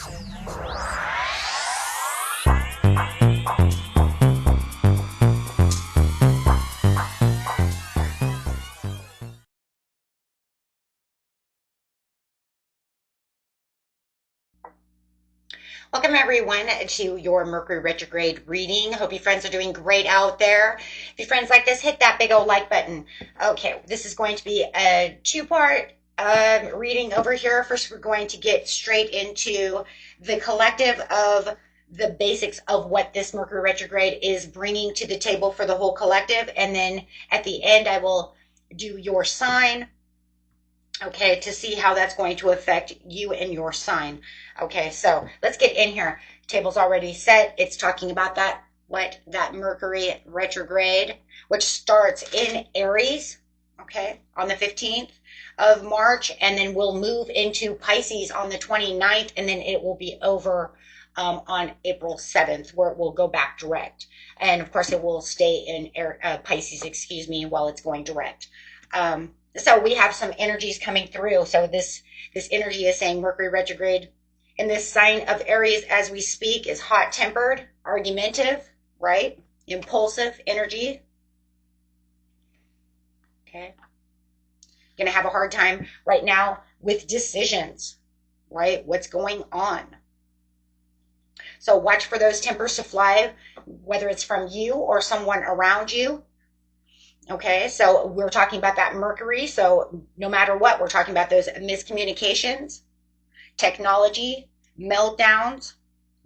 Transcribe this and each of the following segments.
Welcome everyone to your Mercury retrograde reading. Hope you friends are doing great out there. If you friends like this, hit that big old like button. Okay, this is going to be a two-part reading over here. First, we're going to get straight into the collective of the basics of what this Mercury retrograde is bringing to the table for the whole collective. And then at the end, I will do your sign, okay, to see how that's going to affect you and your sign. Okay, so let's get in here. Table's already set. It's talking about that Mercury retrograde, which starts in Aries, okay, on the 15th of March, and then we'll move into Pisces on the 29th, and then it will be over on April 7th, where it will go back direct. And of course, it will stay in Pisces, excuse me, while it's going direct. So we have some energies coming through. So this energy is saying Mercury retrograde in this sign of Aries as we speak is hot-tempered, argumentative, right? Impulsive energy. Okay. Going to have a hard time right now with decisions, right? What's going on? So watch for those tempers to fly, whether it's from you or someone around you. Okay, so we're talking about that Mercury. So no matter what, we're talking about those miscommunications, technology, meltdowns,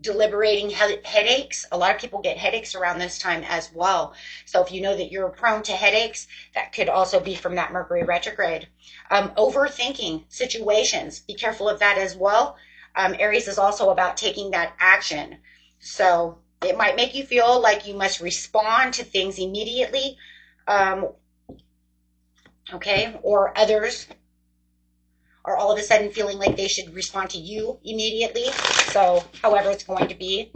deliberating headaches. A lot of people get headaches around this time as well. So if you know that you're prone to headaches, that could also be from that Mercury retrograde. Overthinking situations. Be careful of that as well. Aries is also about taking that action. So it might make you feel like you must respond to things immediately. Okay, or others are all of a sudden feeling like they should respond to you immediately. So however it's going to be,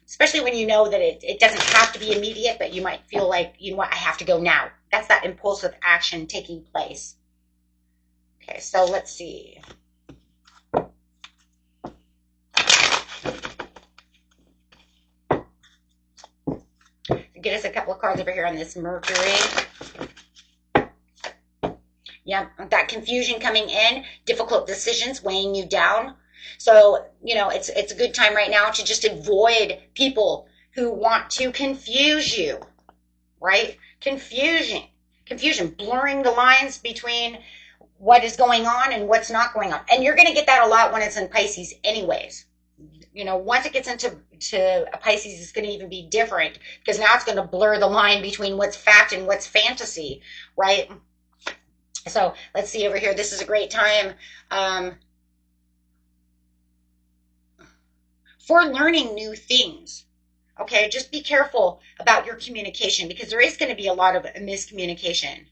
especially when you know that it doesn't have to be immediate, but you might feel like, you know what, I have to go now. That's that impulsive action taking place. Okay, so let's see. Get us a couple of cards over here on this Mercury. Yeah, that confusion coming in, difficult decisions weighing you down. So, you know, it's a good time right now to just avoid people who want to confuse you, right? Confusion, blurring the lines between what is going on and what's not going on. And you're going to get that a lot when it's in Pisces anyways. You know, once it gets into Pisces, it's going to even be different because now it's going to blur the line between what's fact and what's fantasy, right? So let's see over here. This is a great time for learning new things. Okay, just be careful about your communication because there is going to be a lot of miscommunication.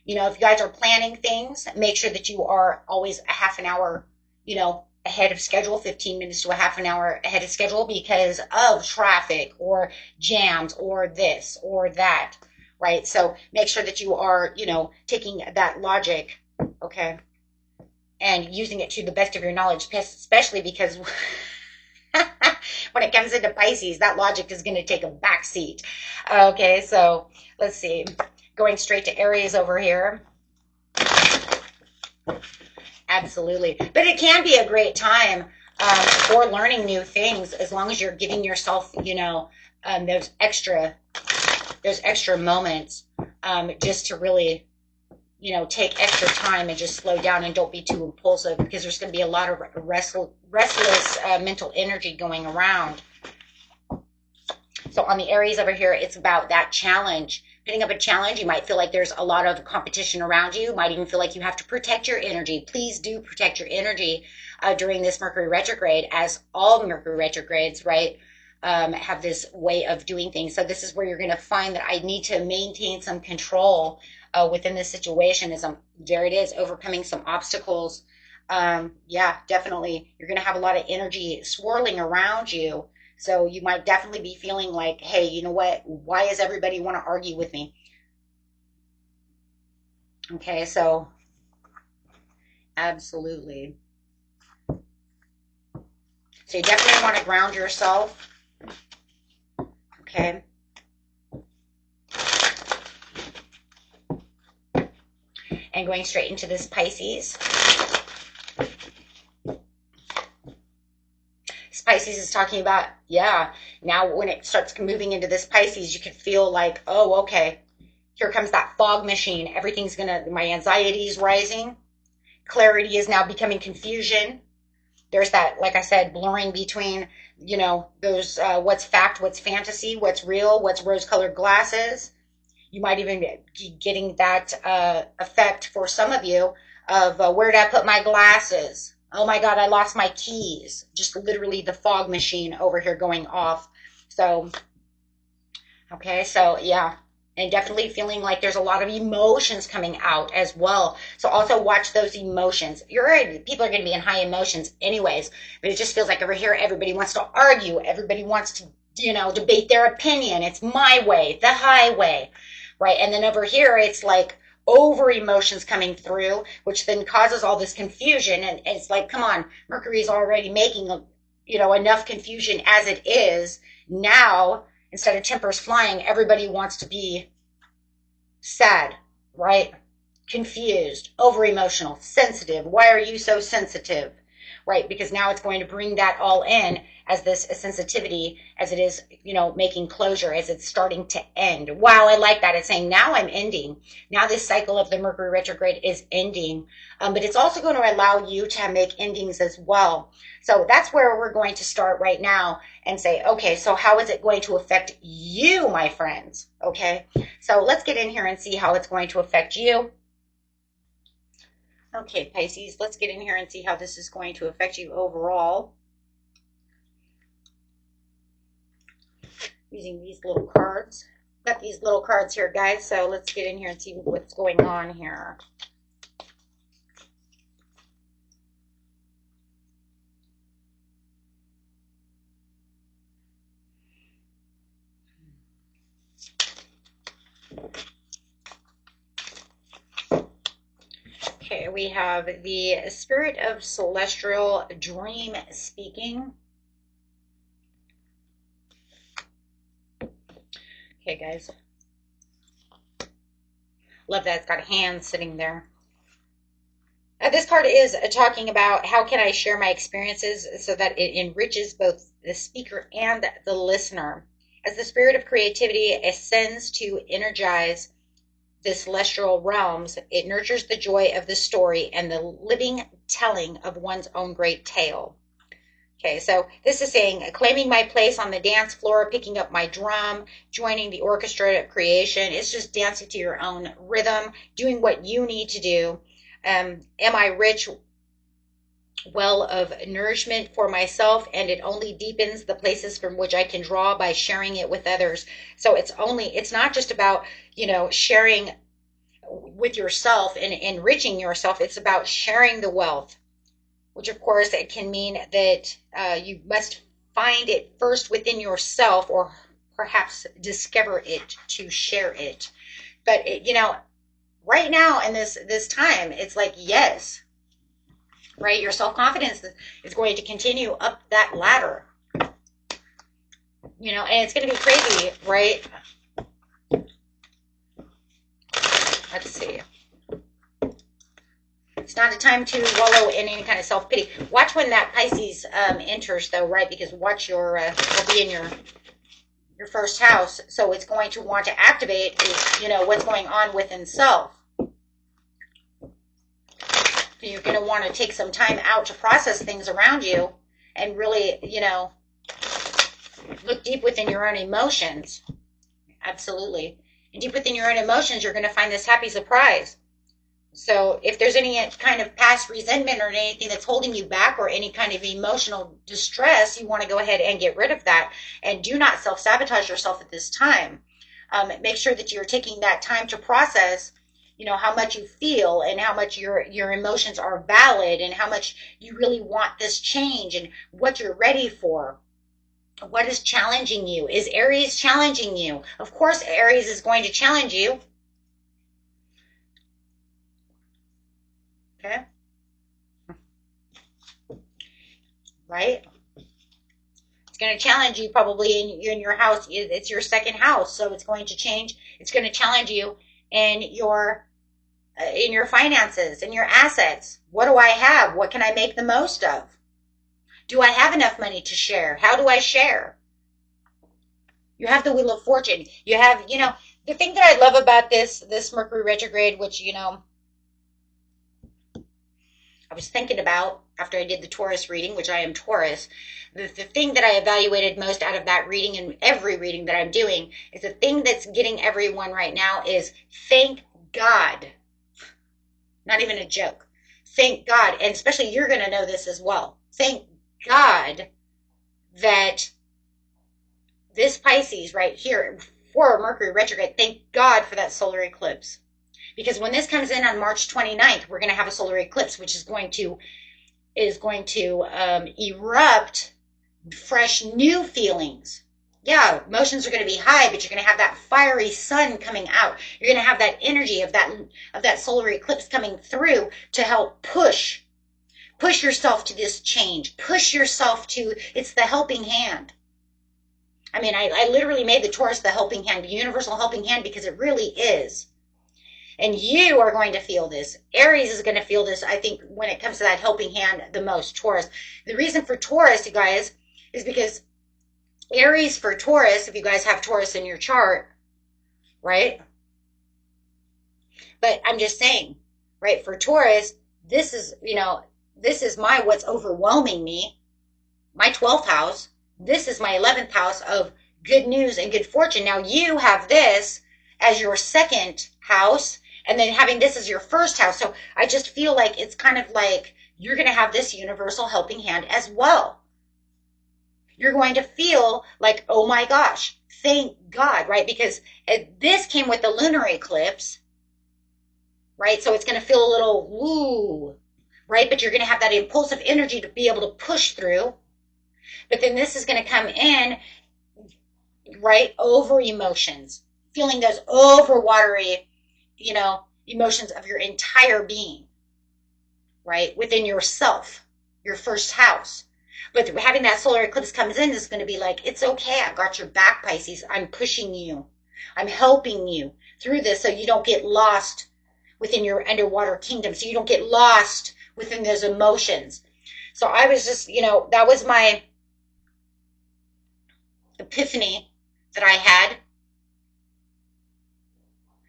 You know, if you guys are planning things, make sure that you are always a half an hour, you know, ahead of schedule, 15 minutes to a half an hour ahead of schedule because of traffic or jams or this or that, right? So make sure that you are, you know, taking that logic, okay, and using it to the best of your knowledge, especially because when it comes into Pisces, that logic is going to take a back seat. Okay, so let's see. Going straight to Aries over here. Absolutely. But it can be a great time for learning new things as long as you're giving yourself, you know, those extra moments just to really, you know, take extra time and just slow down and don't be too impulsive because there's going to be a lot of restless mental energy going around. So on the Aries over here, it's about that challenge. Putting up a challenge, you might feel like there's a lot of competition around you. You might even feel like you have to protect your energy. Please do protect your energy during this Mercury retrograde, as all Mercury retrogrades, right, have this way of doing things. So this is where you're going to find that I need to maintain some control within this situation. There it is, overcoming some obstacles. Yeah, definitely. You're going to have a lot of energy swirling around you. So you might definitely be feeling like, hey, you know what? Why does everybody want to argue with me? Okay, so absolutely. So you definitely want to ground yourself. Okay. And going straight into this Pisces. This Pisces is talking about, yeah, now when it starts moving into this Pisces, you can feel like, oh, okay, here comes that fog machine. Everything's my anxiety is rising. Clarity is now becoming confusion. There's that, like I said, blurring between, those, what's fact, what's fantasy, what's real, what's rose-colored glasses. You might even be getting that effect for some of you of where did I put my glasses? Oh my God, I lost my keys. Just literally the fog machine over here going off. So, okay, so yeah. And definitely feeling like there's a lot of emotions coming out as well. So also watch those emotions. People are going to be in high emotions anyways, but it just feels like over here everybody wants to argue. Everybody wants to, debate their opinion. It's my way, the highway, right? And then over here it's like over emotions coming through, which then causes all this confusion. And it's like, come on, Mercury's already making, enough confusion as it is. Now, instead of tempers flying, everybody wants to be sad, right? Confused, over emotional, sensitive. Why are you so sensitive? Right? Because now it's going to bring that all in as this sensitivity, as it is, making closure, as it's starting to end. Wow, I like that. It's saying now I'm ending. Now this cycle of the Mercury retrograde is ending. But it's also going to allow you to make endings as well. So that's where we're going to start right now and say, okay, so how is it going to affect you, my friends? Okay, so let's get in here and see how it's going to affect you. Okay, Pisces, let's get in here and see how this is going to affect you overall. Using these little cards. Got these little cards here, guys, so let's get in here and see what's going on here. Okay, we have the Spirit of Celestial Dream Speaking. Okay, guys. Love that. It's got hands sitting there. This card is talking about how can I share my experiences so that it enriches both the speaker and the listener. As the spirit of creativity ascends to energize the celestial realms, it nurtures the joy of the story and the living telling of one's own great tale. Okay, so this is saying claiming my place on the dance floor, picking up my drum, joining the orchestra of creation. It's just dancing to your own rhythm, doing what you need to do. Am I rich well of nourishment for myself, and it only deepens the places from which I can draw by sharing it with others. So it's not just about, sharing with yourself and enriching yourself. It's about sharing the wealth, which of course it can mean that you must find it first within yourself, or perhaps discover it to share it. But right now in this time, it's like, yes, right? Your self-confidence is going to continue up that ladder, and it's going to be crazy, right? Let's see. It's not a time to wallow in any kind of self-pity. Watch when that Pisces enters, though, right? Because watch will be in your first house, so it's going to want to activate is, what's going on within self. So you're going to want to take some time out to process things around you and really, look deep within your own emotions. Absolutely. And deep within your own emotions, you're going to find this happy surprise. So if there's any kind of past resentment or anything that's holding you back, or any kind of emotional distress, you want to go ahead and get rid of that. And do not self-sabotage yourself at this time. Make sure that you're taking that time to process, how much you feel, and how much your emotions are valid, and how much you really want this change, and what you're ready for. What is challenging you? Is Aries challenging you? Of course, Aries is going to challenge you. Okay. Right? It's going to challenge you probably in your house. It's your second house, so it's going to change. It's going to challenge you in your finances, in your assets. What do I have? What can I make the most of? Do I have enough money to share? How do I share? You have the Wheel of Fortune. You have, the thing that I love about this Mercury retrograde, which, I was thinking about after I did the Taurus reading, which I am Taurus, the thing that I evaluated most out of that reading and every reading that I'm doing is the thing that's getting everyone right now is thank God. Not even a joke. Thank God. And especially you're going to know this as well. Thank God that this Pisces right here for Mercury retrograde, thank God for that solar eclipse. Because when this comes in on March 29th, we're going to have a solar eclipse, which is going to erupt fresh new feelings. Yeah, emotions are going to be high, but you're going to have that fiery sun coming out. You're going to have that energy of that solar eclipse coming through to help push yourself to this change. Push yourself to, it's the helping hand. I mean, I literally made the Taurus the helping hand, the universal helping hand, because it really is. And you are going to feel this. Aries is going to feel this, I think, when it comes to that helping hand the most. Taurus. The reason for Taurus, you guys, is because Aries for Taurus, if you guys have Taurus in your chart, right? But I'm just saying, right, for Taurus, this is my what's overwhelming me, my 12th house. This is my 11th house of good news and good fortune. Now you have this as your second house, and then having this as your first house. So I just feel like it's kind of like you're going to have this universal helping hand as well. You're going to feel like, oh my gosh, thank God, right? Because this came with the lunar eclipse, right? So it's going to feel a little woo, right? But you're going to have that impulsive energy to be able to push through. But then this is going to come in, right, over emotions, feeling those over watery, emotions of your entire being, right, within yourself, your first house. But having that solar eclipse comes in is going to be like, it's okay. I've got your back, Pisces. I'm pushing you. I'm helping you through this so you don't get lost within your underwater kingdom, so you don't get lost within those emotions. So I was just, that was my epiphany that I had,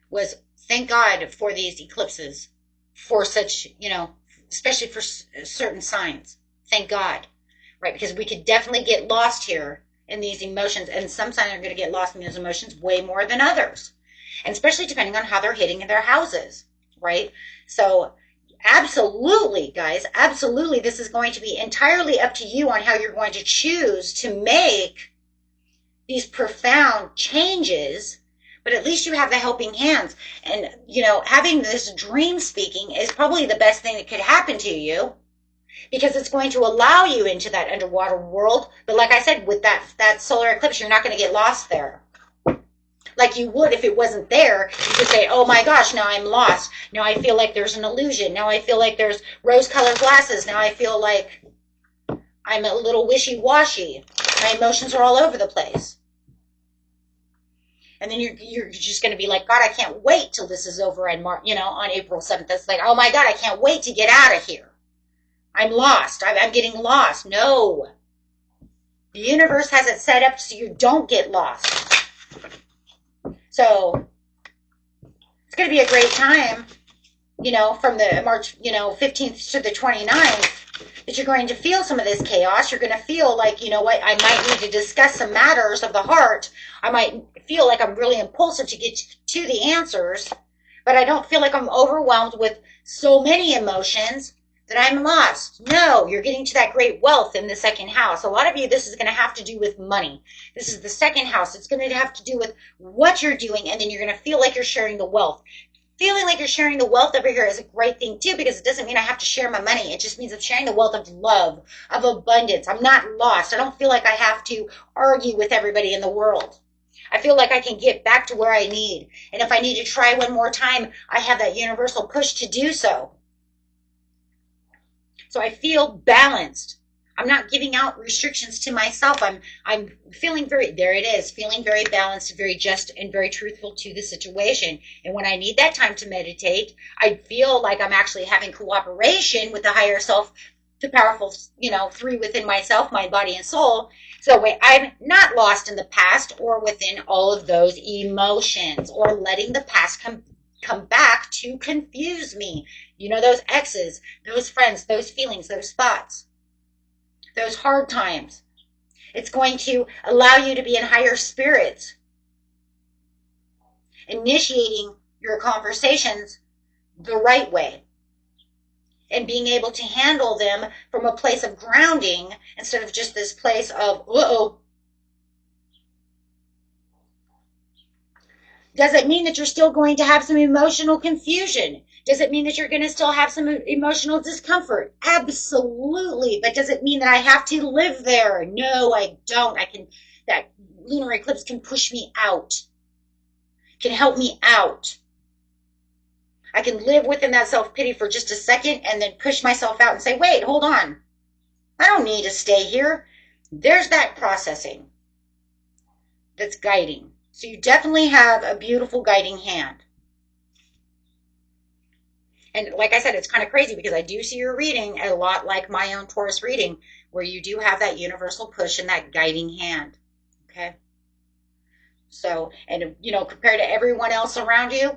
was thank God for these eclipses, for such, especially for certain signs. Thank God, right? Because we could definitely get lost here in these emotions, and some signs are going to get lost in those emotions way more than others, and especially depending on how they're hitting in their houses, right? So absolutely, guys, absolutely, this is going to be entirely up to you on how you're going to choose to make these profound changes. But at least you have the helping hands. And, having this dream speaking is probably the best thing that could happen to you, because it's going to allow you into that underwater world. But like I said, with that solar eclipse, you're not going to get lost there. Like you would if it wasn't there. You could say, oh my gosh, now I'm lost. Now I feel like there's an illusion. Now I feel like there's rose-colored glasses. Now I feel like I'm a little wishy-washy. My emotions are all over the place. And then you're just going to be like, God, I can't wait till this is over on April 7th. It's like, oh my God, I can't wait to get out of here. I'm lost. I'm getting lost. No. The universe has it set up so you don't get lost. So it's going to be a great time, from the March, 15th to the 29th, that you're going to feel some of this chaos. You're going to feel like, you know what, I might need to discuss some matters of the heart. I might feel like I'm really impulsive to get to the answers, but I don't feel like I'm overwhelmed with so many emotions that I'm lost. No, you're getting to that great wealth in the second house. A lot of you, this is going to have to do with money. This is the second house. It's going to have to do with what you're doing, and then you're going to feel like you're sharing the wealth. Feeling like you're sharing the wealth over here is a great thing too, because it doesn't mean I have to share my money. It just means I'm sharing the wealth of love, of abundance. I'm not lost. I don't feel like I have to argue with everybody in the world. I feel like I can get back to where I need. And if I need to try one more time, I have that universal push to do so. So I feel balanced. I'm not giving out restrictions to myself. I'm feeling very, there it is, feeling very balanced, very just, and very truthful to the situation. And when I need that time to meditate, I feel like I'm actually having cooperation with the higher self, the powerful, three within myself, mind, body, and soul. So wait, I'm not lost in the past or within all of those emotions or letting the past come back to confuse me. Those exes, those friends, those feelings, those thoughts, those hard times. It's going to allow you to be in higher spirits, initiating your conversations the right way and being able to handle them from a place of grounding instead of just this place of, uh-oh. Does it mean that you're still going to have some emotional confusion? Does it mean that you're going to still have some emotional discomfort? Absolutely. But does it mean that I have to live there? No, I don't. That lunar eclipse can push me out, can help me out. I can live within that self-pity for just a second and then push myself out and say, wait, hold on. I don't need to stay here. There's that processing that's guiding. So you definitely have a beautiful guiding hand. And like I said, it's kind of crazy because I do see your reading a lot like my own Taurus reading, where you do have that universal push and that guiding hand. Okay. So, and compared to everyone else around you,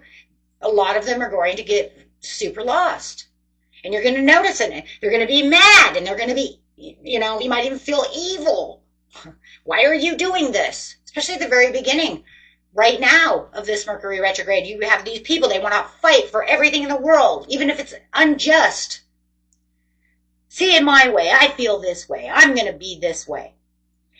a lot of them are going to get super lost. And you're going to notice it. They're going to be mad and they're going to be, you might even feel evil. Why are you doing this? Especially at the very beginning. Right now of this Mercury retrograde, you have these people, they want to fight for everything in the world, even if it's unjust. See it my way. I feel this way. I'm going to be this way.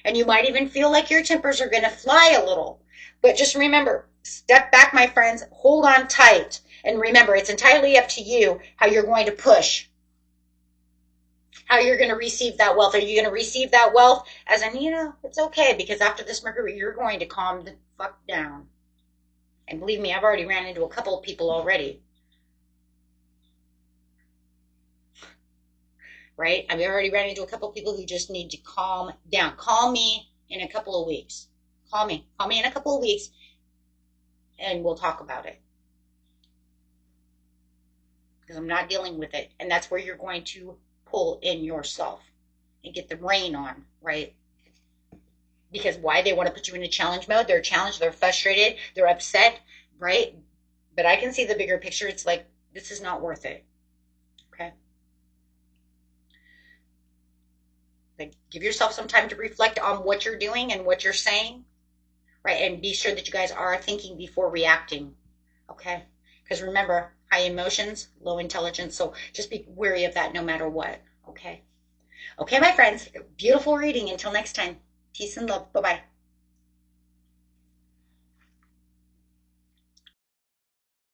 And you might even feel like your tempers are going to fly a little. But just remember, step back, my friends, hold on tight. And remember, it's entirely up to you how you're going to push, how you're going to receive that wealth. Are you going to receive that wealth as in, it's okay, because after this Mercury, you're going to calm the fuck down. And believe me, I've already ran into a couple of people already. Right? I've already ran into a couple of people who just need to calm down. Call me in a couple of weeks. Call me in a couple of weeks and we'll talk about it. Because I'm not dealing with it. And that's where you're going to pull in yourself and get the rein on, right? Because why? They want to put you in a challenge mode. They're challenged, they're frustrated, they're upset, right? But I can see the bigger picture. It's like, this is not worth it. Okay? Like, give yourself some time to reflect on what you're doing and what you're saying, right? And be sure that you guys are thinking before reacting, okay? Because remember, high emotions, low intelligence. So just be wary of that no matter what, okay? Okay, my friends, beautiful reading. Until next time, peace and love. Bye-bye.